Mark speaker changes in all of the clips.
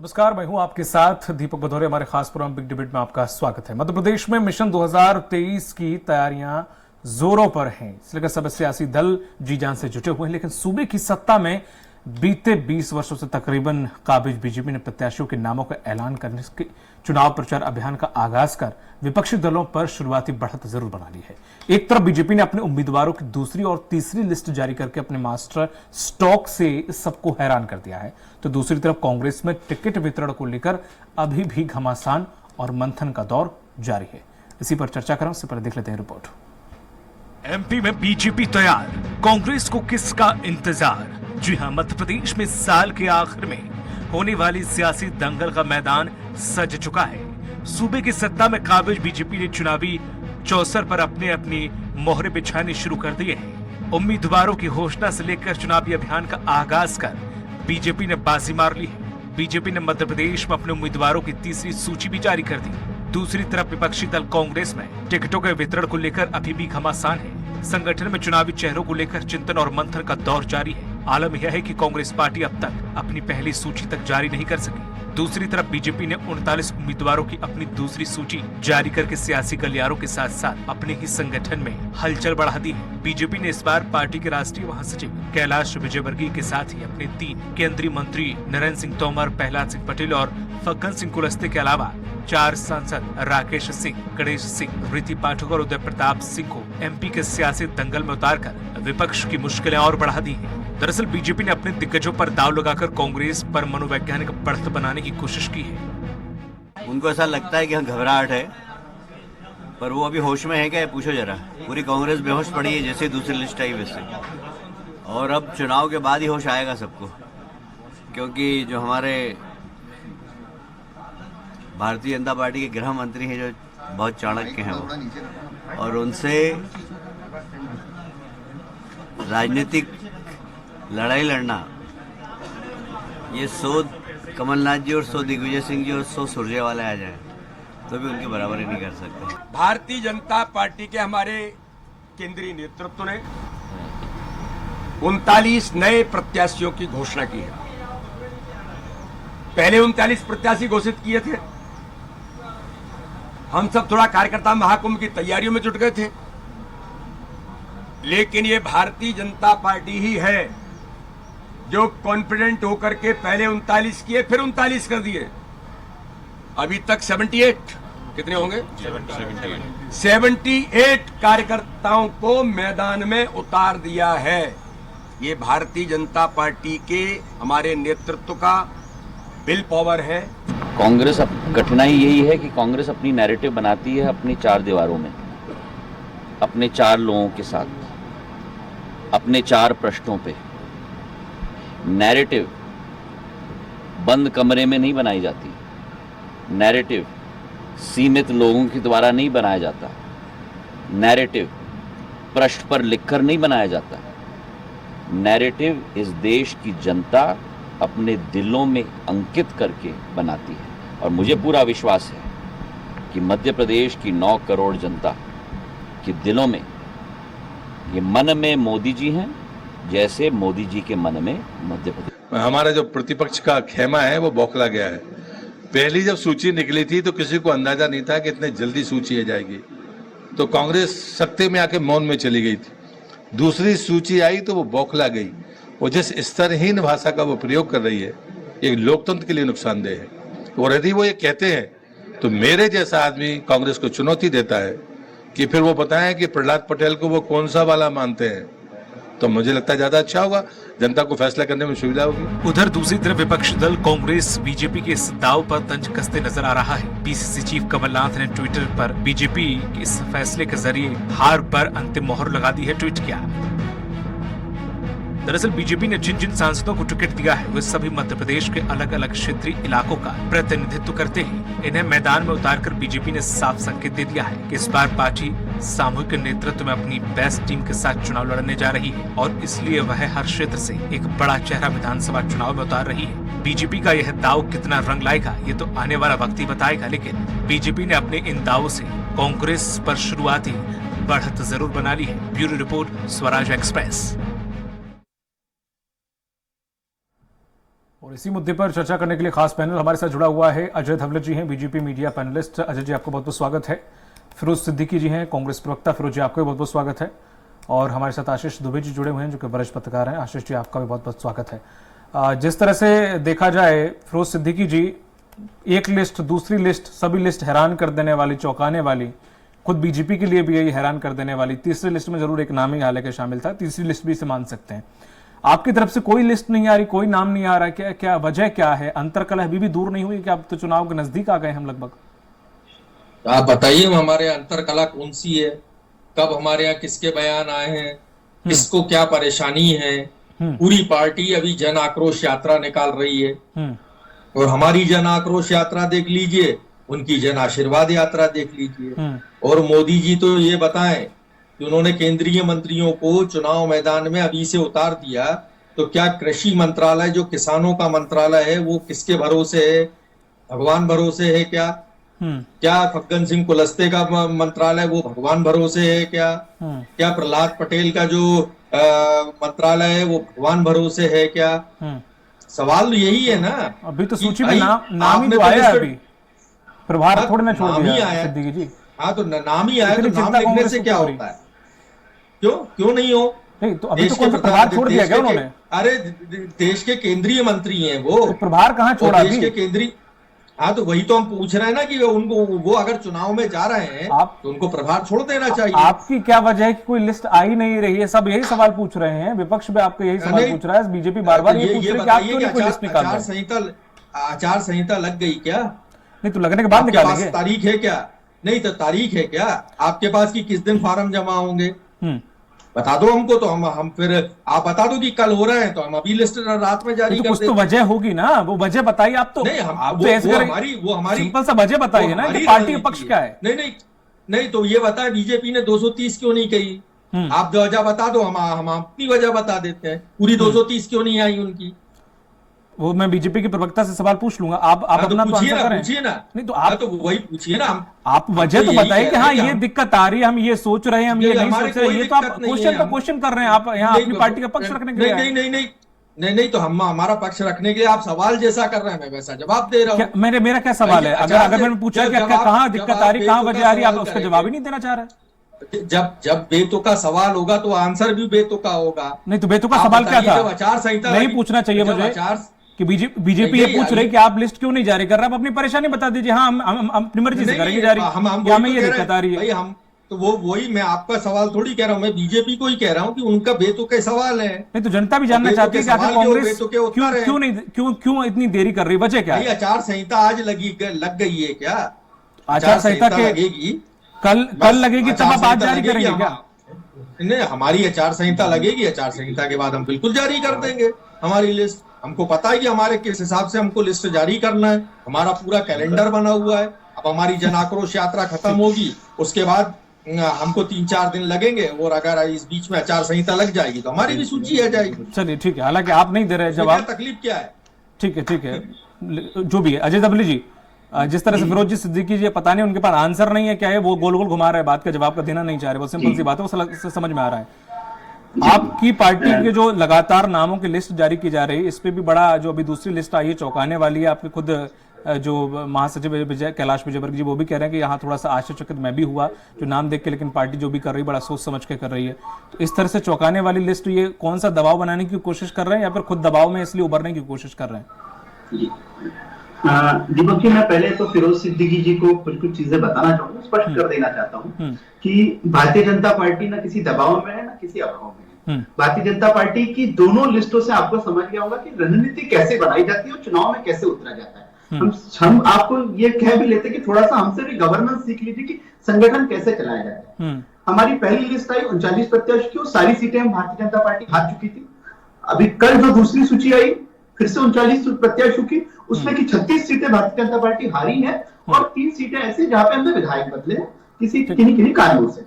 Speaker 1: नमस्कार, मैं हूं आपके साथ दीपक भदौरे। हमारे खास प्रोग्राम बिग डिबेट में आपका स्वागत है। मध्य प्रदेश में मिशन 2023 की तैयारियां जोरों पर हैं। इसलिए सभी सियासी दल जी जान से जुटे हुए हैं, लेकिन सूबे की सत्ता में बीते 20 वर्षों से तकरीबन काबिज बीजेपी ने प्रत्याशियों के नामों का ऐलान करने के चुनाव प्रचार अभियान का आगाज कर विपक्षी दलों पर शुरुआती बढ़त जरूर बना ली है। एक तरफ बीजेपी ने अपने उम्मीदवारों की दूसरी और तीसरी लिस्ट जारी करके अपने मास्टर स्टॉक से सबको हैरान कर दिया है, तो दूसरी तरफ कांग्रेस में टिकट वितरण को लेकर अभी भी घमासान और मंथन का दौर जारी है। इसी पर चर्चा करें, उससे पहले देख लेते हैं रिपोर्ट।
Speaker 2: एमपी में बीजेपी तैयार, कांग्रेस को किसका इंतजार? जी हां, मध्य प्रदेश में साल के आखिर में होने वाली सियासी दंगल का मैदान सज चुका है। सूबे की सत्ता में काबिज बीजेपी ने चुनावी चौसर पर अपनी मोहरे बिछानी शुरू कर दी है। उम्मीदवारों की घोषणा से लेकर चुनावी अभियान का आगाज कर बीजेपी ने बाजी मार ली है। बीजेपी ने मध्य प्रदेश में अपने उम्मीदवारों की तीसरी सूची भी जारी कर दी। दूसरी तरफ विपक्षी दल कांग्रेस में टिकटों के वितरण को लेकर अभी भी घमासान है। संगठन में चुनावी चेहरों को लेकर चिंतन और मंथन का दौर जारी है। आलम यह है कि कांग्रेस पार्टी अब तक अपनी पहली सूची तक जारी नहीं कर सकी। दूसरी तरफ बीजेपी ने 39 उम्मीदवारों की अपनी दूसरी सूची जारी करके सियासी गलियारों के साथ साथ अपने ही संगठन में हलचल बढ़ा दी है। बीजेपी ने इस बार पार्टी के राष्ट्रीय महासचिव कैलाश विजयवर्गीय के साथ ही अपने 3 केंद्रीय मंत्री नरेंद्र सिंह तोमर, प्रहलाद सिंह पटेल और फग्गन सिंह कुलस्ते के अलावा 4 सांसद राकेश सिंह, गणेश सिंह, रीति पाठक और उदय प्रताप सिंह को एमपी के सियासी दंगल में उतारकर विपक्ष की मुश्किलें और बढ़ा दी है। दरअसल बीजेपी ने अपने दिग्गजों पर दाव लगाकर कांग्रेस पर मनोवैज्ञानिक बढ़त बनाने की कोशिश की है।
Speaker 3: उनको ऐसा लगता है कि हाँ घबराहट है, पर वो अभी होश में है क्या? पूछो जरा। पूरी कांग्रेस बेहोश पड़ी है जैसे दूसरी लिस्ट आई वैसे। और अब चुनाव के बाद ही होश आएगा सबको, क्योंकि जो हमारे भारतीय जनता पार्टी के गृह मंत्री हैं जो बहुत चाणक्य हैं वो, और उनसे राजनीतिक लड़ाई लड़ना, ये 100 कमलनाथ जी और 100 दिग्विजय सिंह जी और 100 सुरजेवाला आ जाए तो भी उनके बराबर ही नहीं कर सकते।
Speaker 4: भारतीय जनता पार्टी के हमारे केंद्रीय नेतृत्व ने 39 नए प्रत्याशियों की घोषणा की है। पहले 39 प्रत्याशी घोषित किए थे। हम सब थोड़ा कार्यकर्ता महाकुंभ की तैयारियों में जुट गए थे, लेकिन ये भारतीय जनता पार्टी ही है जो कॉन्फिडेंट होकर के पहले 39 किए, फिर 39 कर दिए। अभी तक 78 कितने होंगे? 78 कार्यकर्ताओं को मैदान में उतार दिया है। ये भारतीय जनता पार्टी के हमारे नेतृत्व का विल पावर है।
Speaker 5: कांग्रेस कठिनाई यही है कि कांग्रेस अपनी नैरेटिव बनाती है अपनी 4 दीवारों में, अपने 4 लोगों के साथ, अपने 4 पृष्ठों पे। नैरेटिव बंद कमरे में नहीं बनाई जाती, नैरेटिव सीमित लोगों के द्वारा नहीं बनाया जाता, नैरेटिव पृष्ठ पर लिखकर नहीं बनाया जाता। नैरेटिव इस देश की जनता अपने दिलों में अंकित करके बनाती है, और मुझे पूरा विश्वास है कि मध्य प्रदेश की 9 करोड़ जनता के दिलों में, ये मन में मोदी जी हैं जैसे मोदी जी के मन में मध्य प्रदेश।
Speaker 6: हमारा जो प्रतिपक्ष का खेमा है वो बौखला गया है। पहली जब सूची निकली थी तो किसी को अंदाजा नहीं था कि इतने जल्दी सूची आ जाएगी, तो कांग्रेस सत्ते में आके मौन में चली गई थी। दूसरी सूची आई तो वो बौखला गई। वो जिस स्तरहीन भाषा का वो प्रयोग कर रही है, ये लोकतंत्र के लिए नुकसानदेह है। और यदि वो ये कहते हैं तो मेरे जैसा आदमी कांग्रेस को चुनौती देता है कि फिर वो बताएं कि प्रहलाद पटेल को वो कौन सा वाला मानते हैं, तो मुझे लगता है ज्यादा अच्छा होगा, जनता को फैसला करने में सुविधा होगी।
Speaker 2: उधर दूसरी तरफ विपक्षी दल कांग्रेस बीजेपी के इस दाव पर तंज कसते नजर आ रहा है। पीसीसी चीफ कमलनाथ ने ट्विटर पर बीजेपी के इस फैसले के जरिए हार पर अंतिम मोहर लगा दी है, ट्वीट किया। दरअसल बीजेपी ने जिन जिन सांसदों को टिकट दिया है वे सभी मध्य प्रदेश के अलग अलग क्षेत्रीय इलाकों का प्रतिनिधित्व करते हैं। इन्हें मैदान में उतारकर बीजेपी ने साफ संकेत दे दिया है कि इस बार पार्टी सामूहिक नेतृत्व में अपनी बेस्ट टीम के साथ चुनाव लड़ने जा रही है, और इसलिए वह हर क्षेत्र से एक बड़ा चेहरा विधानसभा चुनाव में उतार रही है। बीजेपी का यह दाव कितना रंग लाएगा ये तो आने वाला वक्त ही बताएगा, लेकिन बीजेपी ने अपने इन दावों से कांग्रेस पर शुरुआती बढ़त जरूर बना ली है। Bureau report, Swaraj express.
Speaker 1: और इसी मुद्दे पर चर्चा करने के लिए खास पैनल हमारे साथ जुड़ा हुआ है। अजय धवले जी हैं, BJP media panelist. Ajay ji, आपको बहुत बहुत स्वागत है। फिरोज सिद्दीकी जी हैं, कांग्रेस प्रवक्ता। फिरोज जी, आपका भी बहुत बहुत स्वागत है। और हमारे साथ आशीष दुबे जी जुड़े हुए हैं, जो कि वरिष्ठ पत्रकार हैं। आशीष जी, आपका भी बहुत बहुत स्वागत है। जिस तरह से देखा जाए, फिरोज सिद्दीकी जी, एक लिस्ट दूसरी लिस्ट, सभी लिस्ट हैरान कर देने वाली, चौंकाने वाली, खुद बीजेपी के लिए भी यही हैरान कर देने वाली। तीसरी लिस्ट में जरूर एक नाम ही हालांकि शामिल था, तीसरी लिस्ट भी इसे मान सकते हैं। आपकी तरफ से कोई लिस्ट नहीं आ रही, कोई नाम नहीं आ रहा, क्या वजह क्या है? अंतरकलह अभी भी दूर नहीं हुई कि अब तो चुनाव के नजदीक आ गए हम लगभग?
Speaker 7: आप बताइए हमारे अंतरकलह कौन सी है? कब हमारे यहाँ किसके बयान आए हैं? किसको क्या परेशानी है? पूरी पार्टी अभी जन आक्रोश यात्रा निकाल रही है, और हमारी जन आक्रोश यात्रा देख लीजिए, उनकी जन आशीर्वाद यात्रा देख लीजिए। और मोदी जी तो ये बताएं कि उन्होंने केंद्रीय मंत्रियों को चुनाव मैदान में अभी से उतार दिया, तो क्या कृषि मंत्रालय जो किसानों का मंत्रालय है वो किसके भरोसे है? भगवान भरोसे है क्या? क्या फग्गन सिंह कुलस्ते का मंत्रालय वो भगवान भरोसे है क्या? क्या प्रहलाद पटेल का जो मंत्रालय है वो भगवान भरोसे है क्या? सवाल यही है ना।
Speaker 1: अभी तो सूची में नाम ही तो आया है, अभी प्रभार थोड़े ना छोड़ दिया सिद्दीकी जी।
Speaker 7: हाँ, तो नाम ही आया, तो नाम लिखने से क्या होता है? क्यों नहीं हो?
Speaker 1: नहीं, तो अभी तो कौन सा प्रभार छोड़ दिया क्या उन्होंने?
Speaker 7: अरे देश के केंद्रीय मंत्री हैं वो,
Speaker 1: तो प्रभार कहाँ छोड़ा?
Speaker 7: देश के केंद्रीय, हाँ तो वही तो हम पूछ रहे हैं ना कि उनको, वो अगर चुनाव में जा रहे हैं तो उनको प्रभार छोड़ देना चाहिए।
Speaker 1: आपकी क्या वजह है कि कोई लिस्ट आ ही नहीं रही है? सब यही सवाल पूछ रहे हैं, विपक्ष भी आपको यही सवाल पूछ रहा है, बीजेपी बार बार ये पूछ रही है कि आप क्यों नहीं कोई लिस्ट निकाल रहे?
Speaker 7: आचार संहिता लग गई क्या?
Speaker 1: नहीं, तो लगने के बाद निकालेंगे।
Speaker 7: तारीख है क्या? नहीं तो तारीख है क्या आपके पास कि किस दिन फार्म जमा होंगे? बता दो हमको, तो हम फिर आप बता दो कि कल हो रहे हैं तो हम अभी लिस्ट रात में जारी कर देते।
Speaker 1: कुछ तो वजह होगी ना, वो वजह बताइए आप तो।
Speaker 7: नहीं,
Speaker 1: वो हमारी सिंपल सा वजह बताइए ना कि पार्टी का पक्ष क्या है।
Speaker 7: नहीं तो ये बताए बीजेपी ने 230 क्यों नहीं कही? आप वजह बता दो, हम अपनी वजह बता देते हैं। पूरी 230 क्यों नहीं आई उनकी?
Speaker 1: वो मैं बीजेपी के प्रवक्ता से सवाल पूछ लूंगा। आप अपना तो आंसर करें।
Speaker 7: पूछिए ना।
Speaker 1: नहीं तो आप
Speaker 7: तो वही पूछिए ना।
Speaker 1: आप वजह तो बताइए कि हाँ ये दिक्कत आ रही है, हम ये सोच रहे हैं, हम ये नहीं सोच रहे। ये तो आप क्वेश्चन कर रहे हैं, आप यहाँ अपनी पार्टी का पक्ष रखने के लिए।
Speaker 7: नहीं तो हम हमारा पक्ष रखने के लिए आप सवाल जैसा कर रहे हैं, मैं वैसा जवाब दे रहा हूँ।
Speaker 1: मेरा क्या सवाल है? अगर मैंने पूछा कि कहाँ दिक्कत आ रही, कहाँ वजह आ रही, आप उसका जवाब ही नहीं देना चाह रहे।
Speaker 7: जब बेतुका सवाल होगा तो आंसर भी बेतुका होगा।
Speaker 1: नहीं तो बेतुका सवाल क्या था?
Speaker 7: आचार संहिता
Speaker 1: नहीं पूछना चाहिए मुझे कि बीजेपी ये पूछ रही कि आप लिस्ट क्यों नहीं जारी कर रहे? आप अपनी परेशानी बता दीजिए। हाँ, हम अपनी मर्जी से करेंगे जारी, हमें ये दिक्कत आ रही है।
Speaker 7: हम तो वही मैं आपका सवाल थोड़ी कह रहा हूँ, मैं बीजेपी को ही कह रहा हूँ कि उनका बेतुके सवाल है।
Speaker 1: नहीं तो जनता भी जानना चाहती है कि आखिर कांग्रेस क्यों इतनी देरी कर रही, वजह क्या है?
Speaker 7: आचार संहिता आज लग गई है क्या?
Speaker 1: आचार संहिता लगेगी कल लगेगी, तब आप आज जारी करेंगे क्या?
Speaker 7: नहीं, हमारी आचार संहिता लगेगी, आचार संहिता के बाद हम बिल्कुल जारी कर देंगे हमारी लिस्ट। हमको पता है कि हमारे किस हिसाब से हमको लिस्ट जारी करना है, हमारा पूरा कैलेंडर बना हुआ है। अब हमारी जन आक्रोश यात्रा खत्म होगी, उसके बाद हमको 3-4 दिन लगेंगे, और अगर इस बीच में आचार संहिता लग जाएगी तो हमारी भी सूची आ जाएगी।
Speaker 1: चलिए ठीक है, हालांकि आप नहीं दे रहे जवाब,
Speaker 7: तकलीफ क्या है?
Speaker 1: ठीक है, जो भी है। अजय धवले जी, जिस तरह से फिरोज जी सिद्दीकी जी, पता नहीं उनके पास आंसर नहीं है क्या है, वो गोल गोल घुमा रहे हैं, बात का जवाब का देना नहीं चाह रहे। वो सिंपल सी बात है, वो समझ में आ रहा है। आपकी पार्टी के जो लगातार नामों की लिस्ट जारी की जा रही है, इस पे भी बड़ा जो अभी दूसरी लिस्ट आई है चौंकाने वाली है। आपके खुद जो महासचिव कैलाश विजयवर्गीय जी वो भी कह रहे हैं कि यहाँ थोड़ा सा आश्चर्यचकित मैं भी हुआ जो नाम देख के, लेकिन पार्टी जो भी कर रही है बड़ा सोच समझ के कर रही है। तो इस तरह से चौंकाने वाली लिस्ट, ये कौन सा दबाव बनाने की कोशिश कर रहे हैं या फिर खुद दबाव में इसलिए उभरने की कोशिश कर रहे हैं?
Speaker 8: दीपक जी, मैं पहले तो फिरोज सिद्दीकी जी को कुछ चीजें बताना चाहूंगा, स्पष्ट कर देना चाहता हूँ कि भारतीय जनता पार्टी ना किसी दबाव में है ना किसी अभाव में है। भारतीय जनता पार्टी की दोनों लिस्टों से आपको समझ गया होगा कि रणनीति कैसे बनाई जाती है और चुनाव में कैसे उतरा जाता है। हम आपको ये कह भी लेते कि थोड़ा सा हमसे भी गवर्नेंस सीख लीजिए कि संगठन कैसे चलाया जाता है। हमारी पहली लिस्ट आई 39 प्रत्याशी की, सारी सीटें हम भारतीय जनता पार्टी हार चुकी थी। अभी कल जो दूसरी सूची आई फिर से 39 प्रत्याशियों की, उसमें की 36 सीटें भारतीय जनता पार्टी हारी है और 3 सीटें ऐसी जहां पे हमने विधायक बदले किन्हीं कारणों से।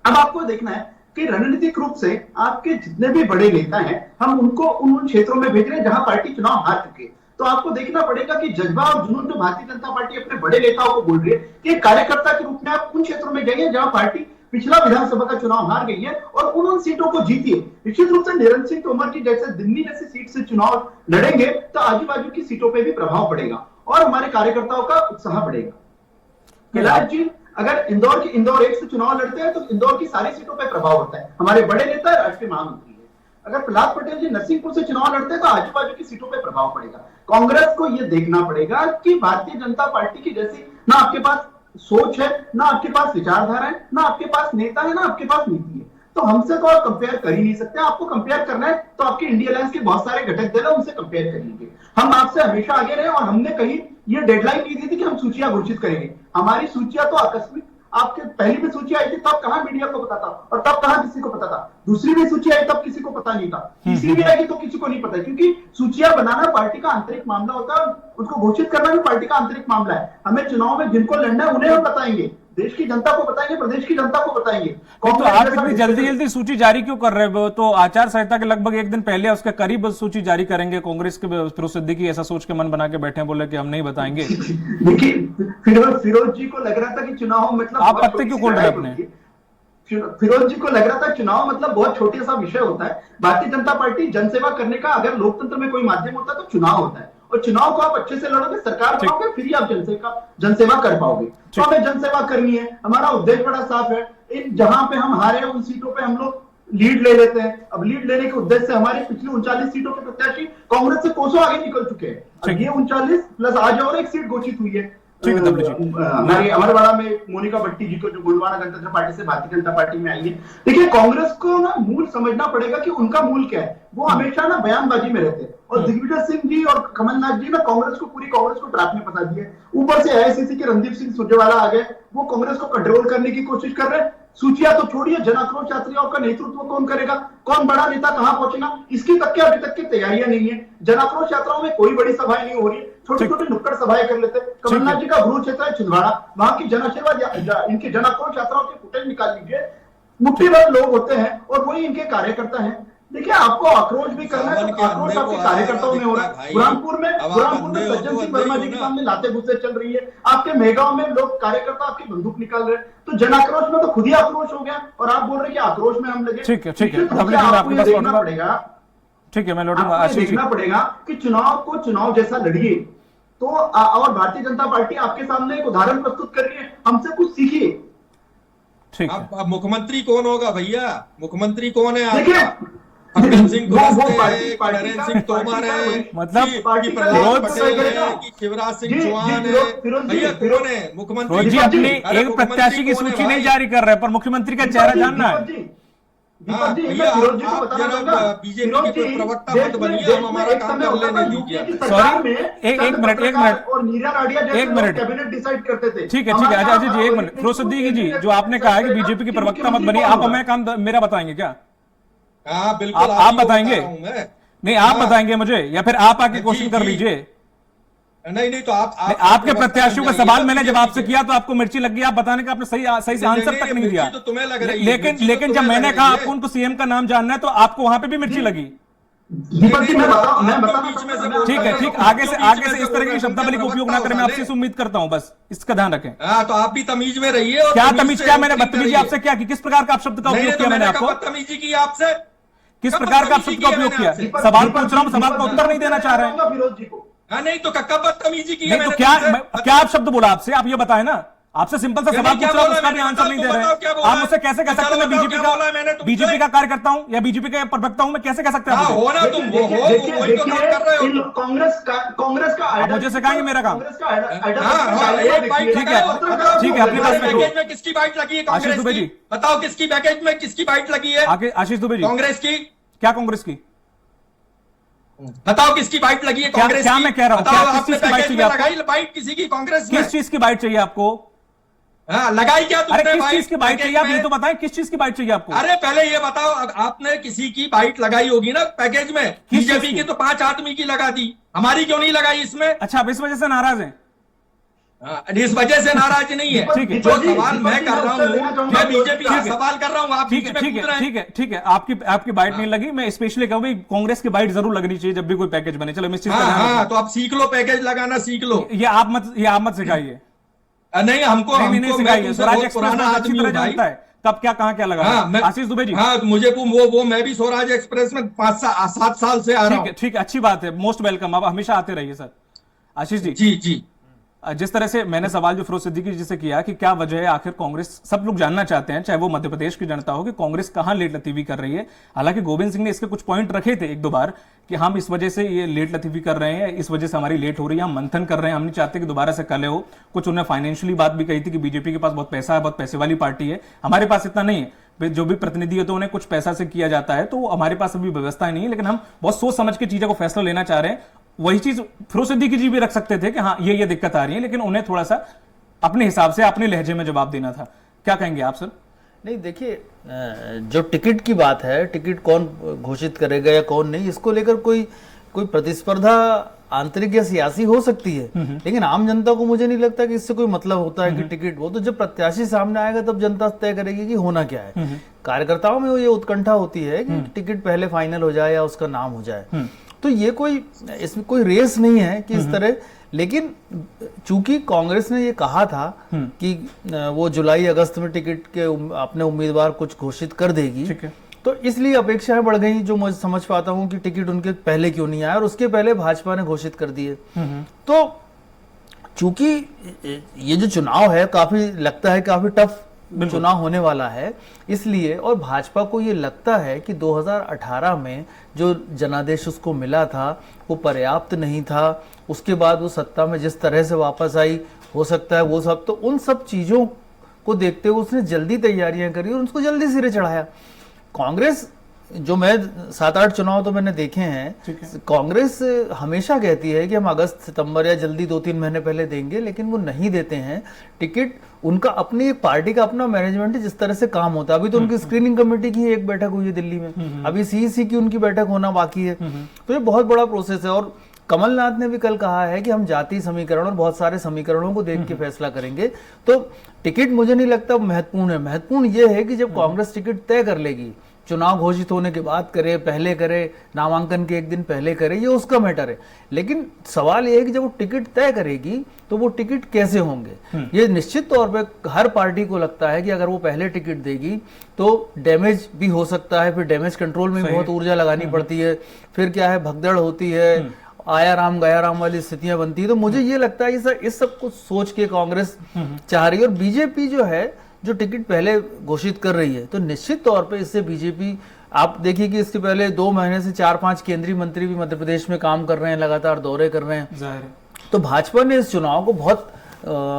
Speaker 8: अब आपको देखना है कि रणनीतिक रूप से आपके जितने भी बड़े नेता हैं, हम उनको उन क्षेत्रों में भेज रहे हैं जहां पार्टी चुनाव हार चुके। तो आपको देखना पड़ेगा कि जज्बा और जुनून जो भारतीय जनता पार्टी अपने बड़े नेताओं को बोल रही है कि कार्यकर्ता के रूप में आप उन क्षेत्रों में जाइए जहां पार्टी पिछला विधानसभा का चुनाव हार गई है और उन सीटों को जीती है। निश्चित रूप से निरंजन सिंह तोमर की जैसे दिल्ली जैसी सीट से चुनाव लड़ेंगे तो आजू बाजू की सीटों पर भी प्रभाव पड़ेगा और हमारे कार्यकर्ताओं का उत्साह बढ़ेगा। कैलाश जी अगर इंदौर 1 से चुनाव लड़ते हैं तो इंदौर की सारी सीटों पर प्रभाव होता है। हमारे बड़े नेता राष्ट्रीय महामंत्री है। अगर प्रहलाद पटेल जी नरसिंहपुर से चुनाव लड़ते हैं तो आजू बाजू की सीटों पर प्रभाव पड़ेगा। कांग्रेस को यह देखना पड़ेगा कि भारतीय जनता पार्टी की जैसी ना आपके पास सोच है, ना आपके पास विचारधारा है, ना आपके पास नेता है, ना आपके पास नीति है। तो हमसे तो आप कंपेयर कर ही नहीं सकते। आपको कंपेयर करना है तो आपके इंडिया अलायंस के बहुत सारे घटक दल हैं, उनसे कंपेयर कर लीजिए। हम आपसे हमेशा आगे रहे और हमने कहीं ये डेडलाइन नहीं दी थी कि हम सूचियां घोषित करेंगे। हमारी सूचियां तो आकस्मिक, आपके पहली भी सूची आई थी तब कहां मीडिया को पता था और तब कहां किसी को पता था। दूसरी भी सूची आई तब किसी को पता नहीं था। तीसरी भी आएगी तो किसी को नहीं पता, क्योंकि सूचियां बनाना पार्टी का आंतरिक मामला होता है, उसको घोषित करना भी पार्टी का आंतरिक मामला है। हमें चुनाव में जिनको लड़ना है उन्हें हम बताएंगे, देश की जनता को बताएंगे, प्रदेश की जनता को बताएंगे।
Speaker 1: तो आप इतनी जल्दी सूची जारी क्यों कर रहे हो? तो आचार संहिता के लगभग एक दिन पहले उसके करीब सूची जारी करेंगे। कांग्रेस के फिरोज सिद्दीकी ऐसा सोच के मन बना के बैठे, बोले कि हम नहीं बताएंगे।
Speaker 8: देखिए फिरोज जी को लग रहा था कि चुनाव मतलब
Speaker 1: आप पत्ते क्यों खोल रहे हैं अपने?
Speaker 8: फिरोज जी को लग रहा था चुनाव मतलब बहुत छोटा सा विषय होता है। भारतीय जनता पार्टी जनसेवा करने का अगर लोकतंत्र में कोई माध्यम होता है तो चुनाव होता है, और चुनाव को आप अच्छे से लड़ोगे, सरकार बनाओगे, फिर ही आप जनसेवा कर पाओगे। तो हमें जनसेवा करनी है, हमारा उद्देश्य बड़ा साफ है। इन जहां पे हम हारे हैं उन सीटों पे हम लोग लीड ले लेते हैं। अब लीड लेने के उद्देश्य से हमारे पिछली 39 सीटों के प्रत्याशी कांग्रेस से कोसों आगे निकल चुके हैं। अब ये 39 प्लस आज और एक सीट घोषित हुई है अमरवाड़ा में मोनिका भट्टी जी को, जो गोंडवाना गणतंत्र पार्टी से भारतीय जनता पार्टी में आई है। देखिए कांग्रेस को ना मूल समझना पड़ेगा कि उनका मूल क्या है। वो हमेशा ना बयानबाजी में रहते हैं और दिग्विजय सिंह जी और कमलनाथ जी ना पूरी कांग्रेस को ट्रैप में फंसा दिए। ऊपर से एआईसीसी के रणदीप सिंह सुरजेवाला आ गए, वो कांग्रेस को कंट्रोल करने की कोशिश कर रहे हैं। सूचियां तो छोड़िए, जन आक्रोश यात्रियों का नेतृत्व कौन करेगा, कौन बड़ा नेता कहां पहुंचेगा, इसकी तक के अभी तक की तैयारियां नहीं है। जन आक्रोश यात्राओं में कोई बड़ी सभाएं नहीं हो रही, छोटी छोटी नुक्कड़ सभाएं कर लेते। कमलनाथ जी का गृह क्षेत्र है छिंदवाड़ा, वहां की जन आशीर्वाद इनकी जन आक्रोश यात्राओं के फुटेज निकाल लीजिए। मुट्ठीभर लोग होते हैं और वही इनके कार्यकर्ता हैं। देखिए आपको आक्रोश भी करना है तो आक्रोश आपके कार्यकर्ताओं में हो रहा है। बुरहानपुर में सज्जन सिंह वर्मा जी के सामने लाते गुस्से चल रही है। आपके मेहगांव में लोग कार्यकर्ता आपकी बंदूक निकाल रहे हैं। तो जन आक्रोश में तो खुद ही आक्रोश हो गया और आप बोल रहे हैं कि आक्रोश में हम लगे।
Speaker 1: ठीक है
Speaker 8: देखना पड़ेगा,
Speaker 1: ठीक है मैं लौटूंगा।
Speaker 8: देखना पड़ेगा कि चुनाव को चुनाव जैसा लड़िए। तो और भारतीय जनता पार्टी आपके सामने एक उदाहरण प्रस्तुत कर रही है, हमसे कुछ सीखिए।
Speaker 1: ठीक है,
Speaker 7: अब मुख्यमंत्री कौन होगा भैया? मुख्यमंत्री कौन है?
Speaker 8: देखिए
Speaker 7: हरदीप सिंह नरेंद्र सिंह तोमर है,
Speaker 1: मतलब
Speaker 7: प्रहलाद पटेल है, शिवराज सिंह चौहान है, भैया कौन है मुख्यमंत्री?
Speaker 1: जी अपनी एक प्रत्याशी की सूची नहीं जारी कर रहे, पर मुख्यमंत्री का चेहरा जानना है।
Speaker 7: भैया आप जरा बीजेपी के प्रवक्ता मत बनिए, हम हमारा काम कर लेने दीजिए।
Speaker 1: सॉरी एक मिनट
Speaker 8: और नीरा नाडिया जैसे कैबिनेट डिसाइड करते थे।
Speaker 1: ठीक है अजय जी एक मिनट। फिरोज सिद्दीकी जी, जो आपने कहा है कि बीजेपी के प्रवक्ता मत बनिए, आप हमें काम मेरा बताएंगे क्या?
Speaker 7: हाँ बिल्कुल,
Speaker 1: आप बताएंगे? नहीं आप बताएंगे मुझे, या फिर आप आके क्वेश्चन कर लीजिए।
Speaker 7: नहीं तो
Speaker 1: आपके प्रत्याशियों का सवाल मैंने जब आपसे किया तो आपको मिर्ची लग गई। आप बताने का आपने सही से आंसर तक नहीं दिया।
Speaker 7: तो तुम्हें लग रही है,
Speaker 1: लेकिन जब मैंने कहा आपको उनको सीएम का नाम जानना है तो आपको वहां पे भी मिर्ची लगी। ठीक है आगे से इस तरह की शब्दावली का उपयोग ना करें, मैं आपसे उम्मीद करता हूं, बस इसका ध्यान रखें।
Speaker 7: तो आप भी तमीज में रहिए।
Speaker 1: क्या तमीज? क्या मैंने बदतमीजी आपसे क्या की? किस प्रकार का आप शब्द का उपयोग किया मैंने आपको?
Speaker 7: बदतमीजी की आपसे?
Speaker 1: किस प्रकार का आप शब्द का उपयोग किया? सवाल पूछ रहा हूं, सवाल का उत्तर नहीं देना चाह रहे हैं।
Speaker 8: फिरोज जी को
Speaker 7: नहीं तो कब बदतमीजी की?
Speaker 1: नहीं तो क्या आप शब्द बोला आपसे? आप ये बताएं ना। आपसे सिंपल सा सवाल पूछ रहा हूं, उसका भी आंसर नहीं दे रहे। आप मुझसे कैसे कह सकते हैं मैं बीजेपी का कार्यकर्ता हूं या बीजेपी का प्रवक्ता हूं? मैं कैसे कह सकते हैं?
Speaker 8: कांग्रेस का
Speaker 1: मुझे सिखाएंगे मेरा काम। ठीक है अपनी
Speaker 7: पैकेज में किसकी बाइट लगी है?
Speaker 1: आशीष दुबे जी
Speaker 7: बताओ, किसकी पैकेज में किसकी बाइट लगी है?
Speaker 1: आगे आशीष दुबे जी,
Speaker 7: कांग्रेस की।
Speaker 1: क्या कांग्रेस की?
Speaker 7: बताओ किसकी बाइट लगी है कांग्रेस?
Speaker 1: क्या मैं कह रहा हूं?
Speaker 7: बताओ,
Speaker 1: किस चीज की बाइट चाहिए आपको?
Speaker 7: बाइट किसी की कांग्रेस में?
Speaker 1: किस चीज की बाइट चाहिए आपको?
Speaker 7: लगाई क्या तुमने?
Speaker 1: अरे किस चीज की बाइट चाहिए आप ये तो बताएं, किस चीज की बाइट चाहिए आपको?
Speaker 7: अरे पहले ये बताओ, आपने किसी की बाइट लगाई होगी ना पैकेज में? बीजेपी की तो 5 आदमी की लगा दी, हमारी क्यों नहीं लगाई इसमें?
Speaker 1: अच्छा आप इस वजह से नाराज हैं?
Speaker 7: इस वजह से नाराज नहीं है।
Speaker 1: ठीक है,
Speaker 7: जो सवाल मैं कर रहा हूँ, मैं बीजेपी का सवाल कर रहा हूँ, आप बीच में कूद रहे हैं।
Speaker 1: ठीक है आपकी बाइट नहीं लगी, मैं स्पेशली कहूँ कांग्रेस की बाइट जरूर लगनी चाहिए जब भी कोई पैकेज बने। चलो मैं इस चीज
Speaker 7: हाँ तो आप सीख लो, पैकेज लगाना सीख लो।
Speaker 1: ये आप मत सिखाइए।
Speaker 7: नहीं हमको
Speaker 1: नहीं सिखाइए। स्वराज एक्सप्रेस अच्छी तरह जानता है कब क्या कहाँ क्या लगा?
Speaker 7: हाँ,
Speaker 1: आशीष दुबे जी,
Speaker 7: हाँ, मुझे वो मैं भी स्वराज एक्सप्रेस में 5-7 साल से आ रहा हूँ।
Speaker 1: ठीक है, अच्छी बात है, मोस्ट वेलकम, आप हमेशा आते रहिए सर। आशीष जी,
Speaker 7: जी
Speaker 1: जिस तरह से मैंने सवाल जो फिरोज सिद्दीकी जी से किया कि क्या वजह है आखिर कांग्रेस, सब लोग जानना चाहते हैं, चाहे वो मध्य प्रदेश की जनता हो, कि कांग्रेस कहां लेट लतीफी कर रही है। हालांकि गोविंद सिंह ने इसके कुछ पॉइंट रखे थे एक दो बार कि हम इस वजह से ये लेट लतीफी कर रहे हैं, इस वजह से हमारी लेट हो रही है, हम मंथन कर रहे हैं, हम नहीं चाहते कि दोबारा से कले हो। कुछ उन्होंने फाइनेंशियली बात भी कही थी कि बीजेपी के पास बहुत पैसा है, बहुत पैसे वाली पार्टी है, हमारे पास इतना नहीं है, जो भी प्रतिनिधि है तो उन्हें कुछ पैसा से किया जाता है, तो हमारे पास अभी व्यवस्था नहीं है, लेकिन हम बहुत सोच समझ के चीजों को फैसला लेना चाह रहे हैं। वही चीज फिरोज सिद्दीकी जी भी रख सकते थे कि हाँ ये दिक्कत आ रही है, लेकिन उन्हें थोड़ा सा अपने हिसाब से अपने लहजे में जवाब देना था। क्या कहेंगे आप सर?
Speaker 9: नहीं, देखिए, जो टिकट की बात है, टिकट कौन घोषित करेगा या कौन नहीं, इसको लेकर कोई प्रतिस्पर्धा आंतरिक या सियासी हो सकती है, लेकिन आम जनता को मुझे नहीं लगता कि इससे कोई मतलब होता है कि टिकट, वो तो जब प्रत्याशी सामने आएगा तब जनता तय करेगी कि होना क्या है। कार्यकर्ताओं में ये उत्कंठा होती है कि टिकट पहले फाइनल हो जाए या उसका नाम हो जाए, तो ये इसमें कोई रेस नहीं है कि इस तरह। लेकिन चूंकि कांग्रेस ने ये कहा था कि वो जुलाई अगस्त में टिकट के अपने उम्मीदवार कुछ घोषित कर देगी, तो इसलिए अपेक्षाएं बढ़ गई, जो मैं समझ पाता हूं कि टिकट उनके पहले क्यों नहीं आया, और उसके पहले भाजपा ने घोषित कर दिए। तो चूंकि ये जो चुनाव है काफी लगता है काफी टफ चुनाव होने वाला है, इसलिए, और भाजपा को ये लगता है कि 2018 में जो जनादेश उसको मिला था वो पर्याप्त नहीं था, उसके बाद वो सत्ता में जिस तरह से वापस आई, हो सकता है वो सब, तो उन सब चीजों को देखते हुए उसने जल्दी तैयारियां करी और उसको जल्दी सिरे चढ़ाया। कांग्रेस, जो मैं 7-8 चुनाव तो मैंने देखे हैं, कांग्रेस हमेशा कहती है कि हम अगस्त सितंबर या जल्दी 2-3 महीने पहले देंगे, लेकिन वो नहीं देते हैं टिकट। उनका अपनी एक पार्टी का अपना मैनेजमेंट है, जिस तरह से काम होता है। अभी तो उनकी स्क्रीनिंग कमेटी की एक बैठक हुई है दिल्ली में, अभी सीईसी की उनकी बैठक होना बाकी है, तो ये बहुत बड़ा प्रोसेस है। और कमलनाथ ने भी कल कहा है कि हम जातीय समीकरण और बहुत सारे समीकरणों को देख के फैसला करेंगे। तो टिकट मुझे नहीं लगता महत्वपूर्ण है। महत्वपूर्ण यह है कि जब कांग्रेस टिकट तय कर लेगी, चुनाव घोषित होने के बाद करे, पहले करे, नामांकन के एक दिन पहले करे, ये उसका मैटर है। लेकिन सवाल ये है कि जब वो टिकट तय करेगी तो वो टिकट कैसे होंगे। ये निश्चित तौर पे हर पार्टी को लगता है कि अगर वो पहले टिकट देगी तो डैमेज भी हो सकता है, फिर डैमेज कंट्रोल में बहुत ऊर्जा लगानी पड़ती है, फिर क्या है, भगदड़ होती है, आया राम गया राम वाली स्थितियां बनती है। तो मुझे ये लगता है इस सब कुछ सोच के कांग्रेस चाह रही है। और बीजेपी जो है, जो टिकट पहले घोषित कर रही है, तो निश्चित तौर पे इससे बीजेपी, आप देखिए कि इसके पहले 2 महीने से 4-5 केंद्रीय मंत्री भी मध्य प्रदेश में काम कर रहे हैं, लगातार दौरे कर रहे हैं। तो भाजपा ने इस चुनाव को बहुत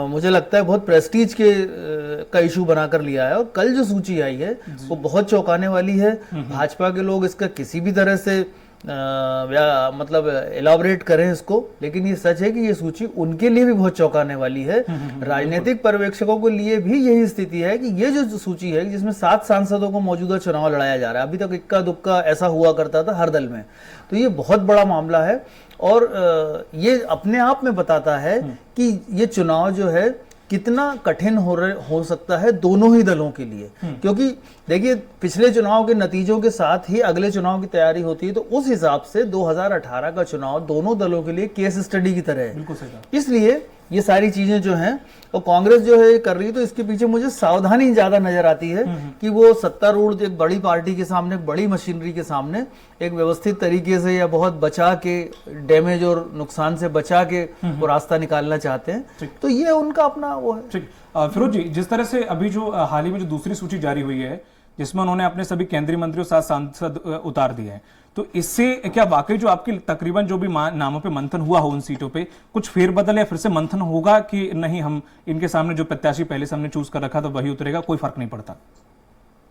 Speaker 9: मुझे लगता है बहुत प्रेस्टीज का इशू बनाकर लिया है। और कल जो सूची आई है वो बहुत चौंकाने वाली है। भाजपा के लोग इसका किसी भी तरह से मतलब एलाबोरेट करें इसको, लेकिन ये सच है कि ये सूची उनके लिए भी बहुत चौंकाने वाली है। राजनीतिक पर्यवेक्षकों के लिए भी यही स्थिति है कि ये जो सूची है, जिसमें 7 सांसदों को मौजूदा चुनाव लड़ाया जा रहा है, अभी तक इक्का दुक्का ऐसा हुआ करता था हर दल में, तो ये बहुत बड़ा मामला है। और ये अपने आप में बताता है कि ये चुनाव जो है कितना कठिन हो सकता है दोनों ही दलों के लिए। क्योंकि देखिए, पिछले चुनाव के नतीजों के साथ ही अगले चुनाव की तैयारी होती है, तो उस हिसाब से 2018 का चुनाव दोनों दलों के लिए केस स्टडी की तरह है। इसलिए ये सारी चीजें जो हैं, और कांग्रेस जो है कर रही है, तो इसके पीछे मुझे सावधानी ज्यादा नजर आती है कि वो सत्तारूढ़ एक बड़ी पार्टी के सामने, एक बड़ी मशीनरी के सामने एक व्यवस्थित तरीके से या बहुत बचा के, डैमेज और नुकसान से बचा के वो रास्ता निकालना चाहते हैं। तो ये उनका अपना वो है।
Speaker 1: ठीक, फिरोज जी, जिस तरह से अभी जो हाल ही में जो दूसरी सूची जारी हुई है, जिसमें उन्होंने अपने सभी केंद्रीय मंत्रियों 7 सांसद उतार दिए हैं, तो इससे क्या वाकई जो आपकी तकरीबन जो भी नामों पे मंथन हुआ हो उन सीटों पे कुछ फेरबदल या फिर से मंथन होगा कि नहीं, हम इनके सामने जो प्रत्याशी पहले से हमने चूज कर रखा था वही उतरेगा, कोई फर्क नहीं पड़ता?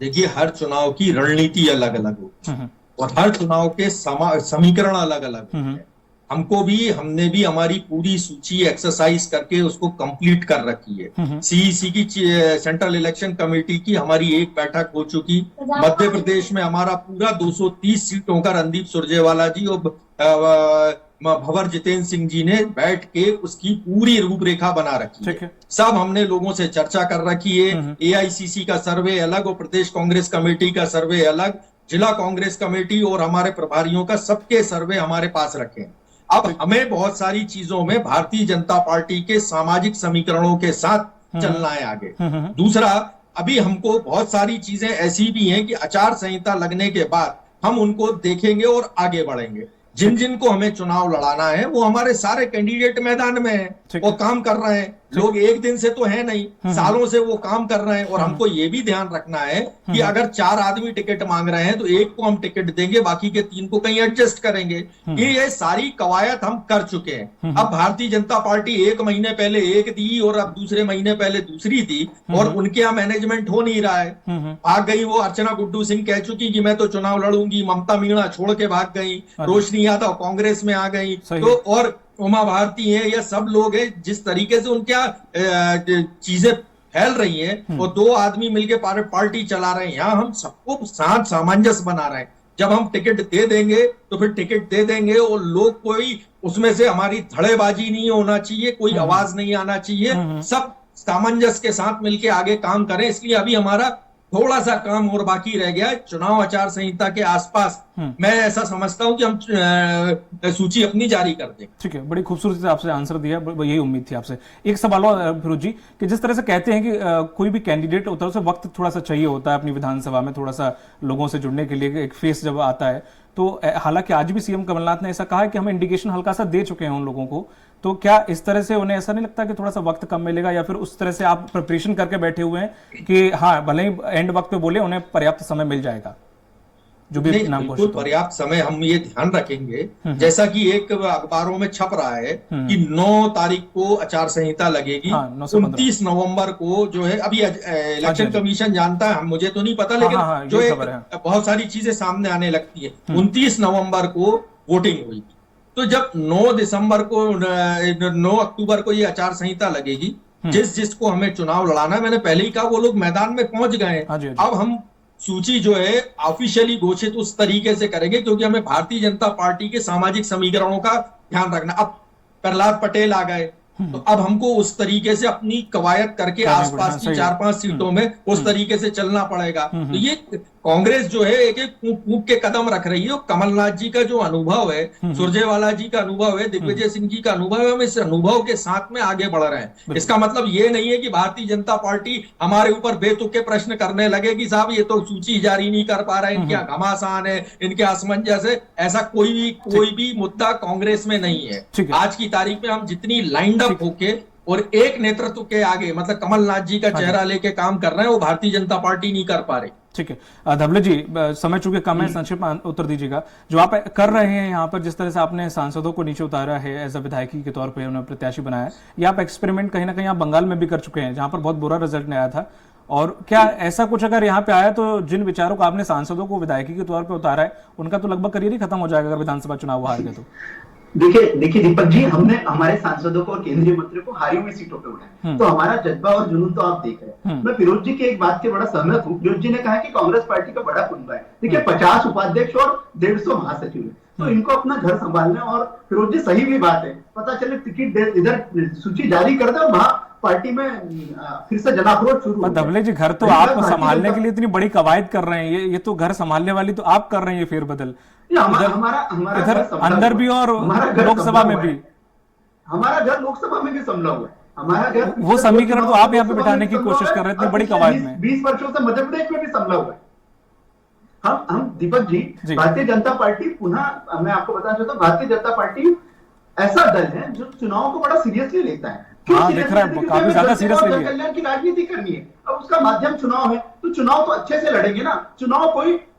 Speaker 7: देखिए, हर चुनाव की रणनीति अलग अलग होती है और हर चुनाव के समीकरण अलग अलग होते हैं। हमने भी हमारी पूरी सूची एक्सरसाइज करके उसको कंप्लीट कर रखी है। सीईसी की सेंट्रल इलेक्शन कमेटी की हमारी एक बैठक हो चुकी। मध्य प्रदेश में हमारा पूरा 230 सीटों का रणदीप सुरजेवाला जी और भंवर जितेंद्र सिंह जी ने बैठ के उसकी पूरी रूपरेखा बना रखी है। सब हमने लोगों से चर्चा कर रखी है। एआईसीसी का सर्वे अलग और प्रदेश कांग्रेस कमेटी का सर्वे अलग, जिला कांग्रेस कमेटी और हमारे प्रभारियों का सबके सर्वे हमारे पास रखे हैं। अब हमें बहुत सारी चीजों में भारतीय जनता पार्टी के सामाजिक समीकरणों के साथ चलना है आगे। दूसरा, अभी हमको बहुत सारी चीजें ऐसी भी हैं कि आचार संहिता लगने के बाद हम उनको देखेंगे और आगे बढ़ेंगे। जिन जिन को हमें चुनाव लड़ाना है वो हमारे सारे कैंडिडेट मैदान में हैं, वो काम कर रहे हैं। लोग एक दिन से तो है नहीं, सालों से वो काम कर रहे हैं। और हमको ये भी ध्यान रखना है कि अगर 4 आदमी टिकट मांग रहे हैं तो एक को हम टिकट देंगे, बाकी के 3 को कहीं एडजस्ट करेंगे। ये सारी कवायद हम कर चुके हैं। अब भारतीय जनता पार्टी 1 महीने पहले एक दी और अब दूसरे महीने पहले दूसरी दी, और उनके यहाँ मैनेजमेंट हो नहीं रहा है। भाग गई वो अर्चना गुड्डू सिंह, कह चुकी कि मैं तो चुनाव लड़ूंगी। ममता मीणा छोड़ के भाग गई, रोशनी यादव कांग्रेस में आ गई, तो और उमा भारती है, या सब लोग हैं। जिस तरीके से उनके चीजें फैल रही हैं, वो 2 आदमी मिलके पार्टी चला रहे हैं। यहाँ हम सबको साथ सामंजस्य बना रहे हैं। जब हम टिकट दे देंगे तो फिर टिकट दे देंगे, और लोग कोई उसमें से हमारी धड़ेबाजी नहीं होना चाहिए, कोई आवाज नहीं आना चाहिए। सब सामंजस्य के साथ मिलके आगे काम करें। इसलिए अभी हमारा थोड़ा सा काम और बाकी रह गया है चुनाव आचार संहिता के आसपास। मैं ऐसा समझता हूं कि हम सूची अपनी जारी कर दें।
Speaker 1: ठीक है, बड़ी खूबसूरती से आपसे आंसर दिया, यही उम्मीद थी आपसे। एक सवाल और फिरोज जी, कि जिस तरह से कहते हैं कि कोई भी कैंडिडेट होता है उसे वक्त थोड़ा सा चाहिए होता है अपनी विधानसभा में थोड़ा सा लोगों से जुड़ने के लिए, एक फेस जब आता है तो हालांकि आज भी सीएम कमलनाथ ने ऐसा कहा है कि हम इंडिकेशन हल्का सा दे चुके हैं उन लोगों को, तो क्या इस तरह से उन्हें ऐसा नहीं लगता कि थोड़ा सा वक्त कम मिलेगा, या फिर उस तरह से आप प्रिपरेशन करके बैठे हुए हैं कि हाँ भले ही एंड वक्त पे बोले उन्हें पर्याप्त समय मिल जाएगा? जो भी नाम
Speaker 7: बिल्कुल पर्याप्त समय हम ये ध्यान रखेंगे, जैसा कि एक अखबारों में छप रहा है कि 9 तारीख को आचार संहिता लगेगी। 29 नवंबर को जो है, अभी इलेक्शन कमीशन जानता है, मुझे तो नहीं पता, लेकिन जो एक बहुत सारी चीजें सामने आने लगती है। 29 नवंबर को वोटिंग हुई, तो जब 9 दिसंबर को 9 अक्टूबर को ये आचार संहिता लगेगी, जिसको हमें चुनाव लड़ाना है, मैंने पहले ही कहा वो लोग मैदान में पहुंच गए हैं। अब हम सूची जो है ऑफिशियली घोषित उस तरीके से करेंगे, क्योंकि हमें भारतीय जनता पार्टी के सामाजिक समीकरणों का ध्यान रखना। अब प्रहलाद पटेल आ गए, तो अब हमको उस तरीके से अपनी कवायद करके आसपास की 4-5 सीटों में उस तरीके से चलना पड़ेगा। तो ये कांग्रेस जो है एक एक कूप के कदम रख रही है। कमलनाथ जी का जो अनुभव है, सुरजेवाला जी का अनुभव है, दिग्विजय सिंह जी का अनुभव है, हम इस अनुभव के साथ में आगे बढ़ रहे हैं। इसका मतलब ये नहीं है कि भारतीय जनता पार्टी हमारे ऊपर बेतुके प्रश्न करने लगे कि साहब ये तो सूची जारी नहीं कर पा रहे हैं, इनके घमासान है, इनके असमंजस है। ऐसा कोई भी मुद्दा कांग्रेस में नहीं है। आज की तारीख में हम जितनी लाइंड अप होके और एक नेतृत्व के आगे, मतलब कमलनाथ जी का चेहरा लेके काम कर रहे हैं, वो भारतीय जनता पार्टी नहीं कर पा रही।
Speaker 1: ठीक है धवले जी, समय चूंकि कम है, संक्षिप्त में उत्तर दीजिएगा। जो आप कर रहे हैं यहाँ पर, जिस तरह से आपने सांसदों को नीचे उतारा है एज अ विधायकी के तौर पे, उन्हें प्रत्याशी बनाया, ये आप एक्सपेरिमेंट कहीं ना कहीं आप बंगाल में भी कर चुके हैं, जहां पर बहुत बुरा रिजल्ट नहीं आया था। और क्या ऐसा कुछ अगर यहाँ पे आया तो जिन विचारों को आपने सांसदों को विधायकी के तौर पर उतारा है, उनका तो लगभग करियर ही खत्म हो जाएगा अगर विधानसभा चुनाव हार गए तो?
Speaker 8: देखिए दीपक जी, हमने हमारे सांसदों को और केंद्रीय मंत्रियों को हारी हुई सीटों पे उठाया, तो हमारा जज्बा और जुनून तो आप देख रहे हैं। मैं फिरोज जी की एक बात के बड़ा सहमत हूँ। फिरोज जी ने कहा कि कांग्रेस पार्टी का बड़ा कुनबा है। देखिए 50 उपाध्यक्ष और 150 महासचिव है, तो इनको अपना घर संभालना। और फिरोज जी सही भी बात है, पता चले टिकट इधर सूची जारी कर दे और वहां पार्टी में फिर से जनाक्रोश शुरू।
Speaker 1: धवले जी, घर तो आप संभालने के लिए इतनी बड़ी कवायद कर रहे हैं, ये तो घर संभालने वाली तो आप कर रहे हैं फेरबदल, इधर अंदर भी और लोकसभा में भी।
Speaker 8: हमारा घर लोकसभा में भी संभला हुआ है। हमारा घर,
Speaker 1: वो समीकरण तो आप यहाँ पे बिठाने की कोशिश कर रहे हैं इतनी बड़ी कवायद में।
Speaker 8: 20 वर्षों से मध्य प्रदेश में भी संभला हुआ है। हम दीपक जी, भारतीय जनता पार्टी, पुनः मैं आपको बताना चाहता हूँ, भारतीय जनता पार्टी ऐसा दल है जो चुनाव को बड़ा सीरियसली लेता है।
Speaker 1: दिख रहा है काफी ज्यादा सीरियसली
Speaker 8: कल्याण की राजनीति करनी है। अब उसका माध्यम चुनाव है, तो चुनाव तो अच्छे से लड़ेंगे ना। चुनाव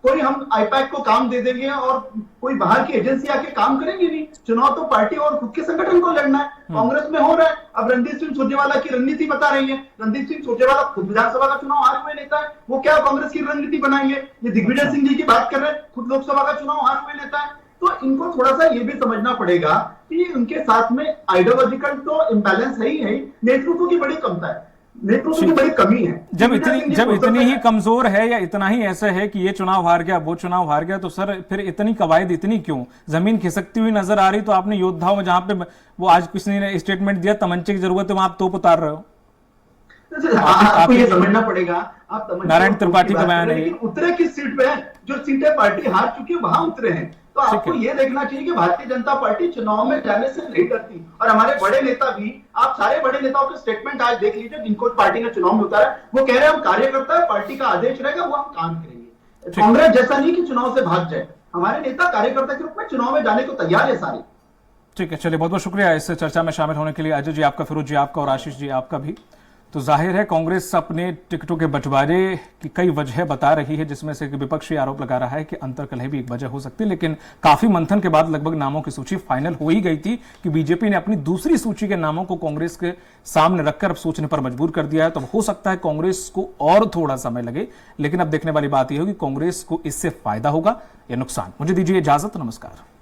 Speaker 8: कोई हम आईपैक को काम दे देंगे और कोई बाहर की एजेंसी आके काम करेंगे नहीं। चुनाव तो पार्टी और खुद के संगठन को लड़ना है। कांग्रेस में हो रहा है। अब रणदीप सिंह सुरजेवाला की रणनीति बता रही है। रणदीप सिंह सुरजेवाला खुद विधानसभा का चुनाव हारे हुए नेता है, वो क्या कांग्रेस की रणनीति बनाएंगे? ये दिग्विजय सिंह जी की बात कर रहे हैं, खुद लोकसभा का चुनाव हारे हुए नेता है। तो इनको थोड़ा सा ये भी समझना पड़ेगा कि उनके साथ में आइडियोलॉजिकल तो इम्बैलेंस है ही, नेतृत्व की बड़ी कमता है, नेतृत्व की बड़ी कमी है।
Speaker 1: जब इतनी ही कमजोर है या इतना ही ऐसा है कि ये चुनाव हार गया, वो चुनाव हार गया, तो सर फिर इतनी कवायद इतनी क्यों? जमीन खिसकती हुई नजर आ रही, तो आपने योद्धाओं, जहां पे वो आज किसी ने स्टेटमेंट दिया तमंचे की जरूरत है, वहां आप तोप उतार रहे हो।
Speaker 8: आपको ये समझना पड़ेगा, आप
Speaker 1: नारायण त्रिपाठी का बयान है,
Speaker 8: लेकिन उतरे किस सीट पे है? जो सीटें पार्टी हार चुकी है वहां उतरे हैं। तो आपको ये देखना चाहिए कि भारतीय जनता पार्टी चुनाव में जाने से नहीं डरती। और हमारे बड़े नेता भी, आप सारे बड़े नेताओं के स्टेटमेंट आज देख लीजिए जिनको पार्टी ने चुनाव में उतारा, वो कह रहे हैं हम कार्यकर्ता है, पार्टी का आदेश रहेगा, वो हम काम करेंगे। कांग्रेस जैसा नहीं कि चुनाव से भाग जाए, हमारे नेता कार्यकर्ता के रूप में चुनाव में जाने को तैयार है सारे।
Speaker 1: ठीक है, चलिए बहुत बहुत शुक्रिया इस चर्चा में शामिल होने के लिए अजय जी आपका, फिरोज जी आपका और आशीष जी आपका भी। तो जाहिर है कांग्रेस अपने टिकटों के बंटवारे की कई वजह बता रही है, जिसमें से विपक्षी आरोप लगा रहा है कि अंतर्कलह भी एक वजह हो सकती है। लेकिन काफी मंथन के बाद लगभग नामों की सूची फाइनल हो ही गई थी कि बीजेपी ने अपनी दूसरी सूची के नामों को कांग्रेस के सामने रखकर अब सोचने पर मजबूर कर दिया है। तो हो सकता है कांग्रेस को और थोड़ा समय लगे, लेकिन अब देखने वाली बात यह होगी कांग्रेस को इससे फायदा होगा या नुकसान। मुझे दीजिए इजाजत, नमस्कार।